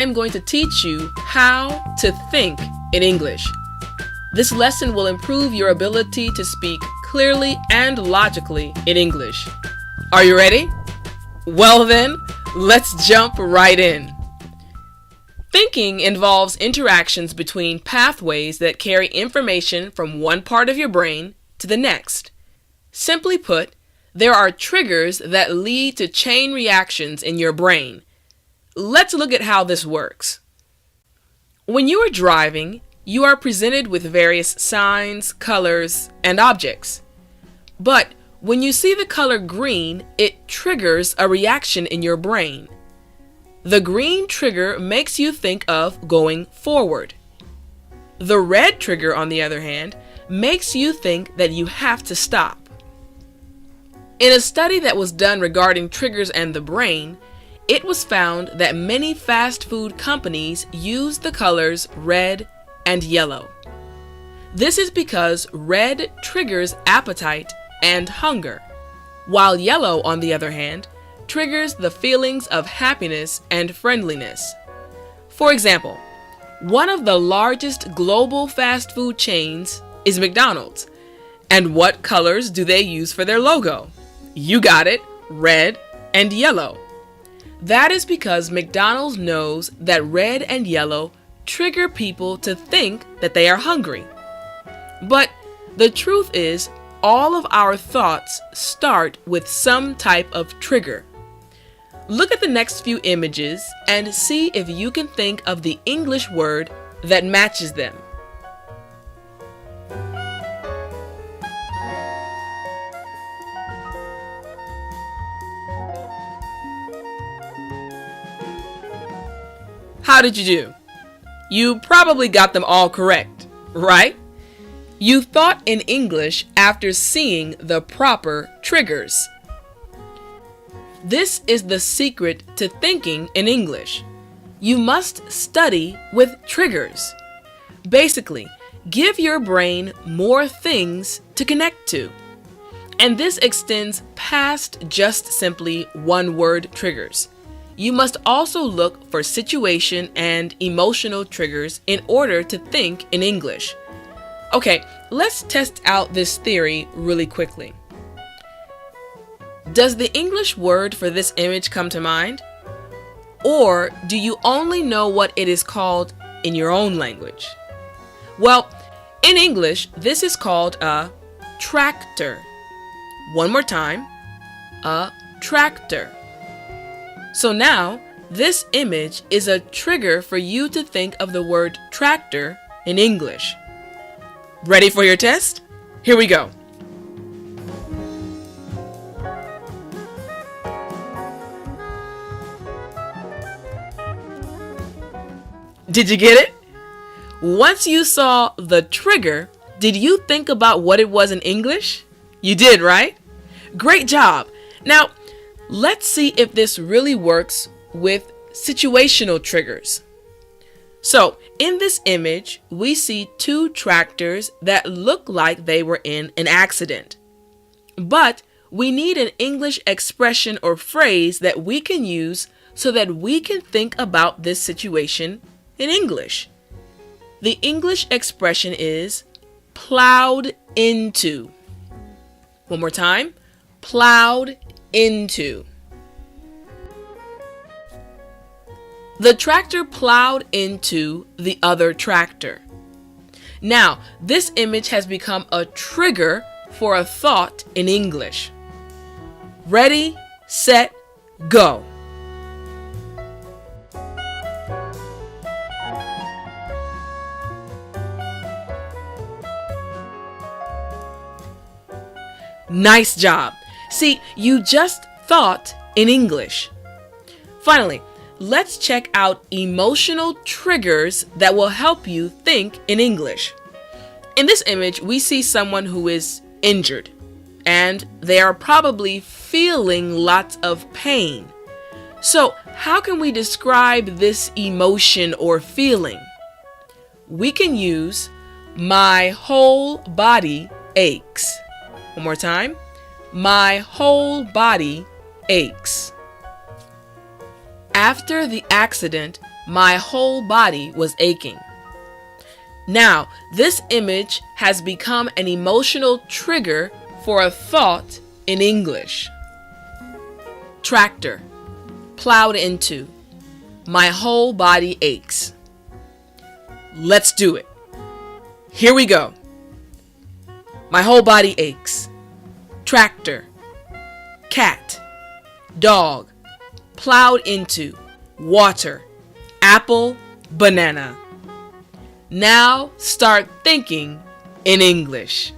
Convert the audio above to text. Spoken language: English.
I'm going to teach you how to think in English. This lesson will improve your ability to speak clearly and logically in English. Are you ready? Well then, let's jump right in. Thinking involves interactions between pathways that carry information from one part of your brain to the next. Simply put, there are triggers that lead to chain reactions in your brain. Let's look at how this works. When you are driving, you are presented with various signs, colors, and objects. But when you see the color green, it triggers a reaction in your brain. The green trigger makes you think of going forward. The red trigger, on the other hand, makes you think that you have to stop. In a study that was done regarding triggers and the brain, it was found that many fast food companies use the colors red and yellow. This is because red triggers appetite and hunger, while yellow, on the other hand, triggers the feelings of happiness and friendliness. For example, one of the largest global fast food chains is McDonald's. And what colors do they use for their logo? You got it, red and yellow. That is because McDonald's knows that red and yellow trigger people to think that they are hungry. But the truth is, all of our thoughts start with some type of trigger. Look at the next few images and see if you can think of the English word that matches them. How did you do? You probably got them all correct, right? You thought in English after seeing the proper triggers. This is the secret to thinking in English. You must study with triggers. Basically, give your brain more things to connect to. And this extends past just simply one-word triggers. You must also look for situation and emotional triggers in order to think in English. Okay, let's test out this theory really quickly. Does the English word for this image come to mind? Or do you only know what it is called in your own language? Well, in English, this is called a tractor. One more time, a tractor. So now, this image is a trigger for you to think of the word tractor in English. Ready for your test? Here we go. Did you get it? Once you saw the trigger, did you think about what it was in English? You did, right? Great job. Now, let's see if this really works with situational triggers. So, in this image, we see two tractors that look like they were in an accident. But we need an English expression or phrase that we can use so that we can think about this situation in English. The English expression is plowed into. One more time, plowed into. The tractor plowed into the other tractor. Now, this image has become a trigger for a thought in English. Ready, set, go. Nice job. See, you just thought in English. Finally, let's check out emotional triggers that will help you think in English. In this image, we see someone who is injured, and they are probably feeling lots of pain. So, how can we describe this emotion or feeling? We can use my whole body aches. One more time. My whole body aches. After the accident, My whole body was aching. Now, this image has become an emotional trigger for a thought in English. Tractor, plowed into. My whole body aches. Let's do it. Here we go. My whole body aches. Tractor, cat, dog, plowed into, water, apple, banana. Now start thinking in English.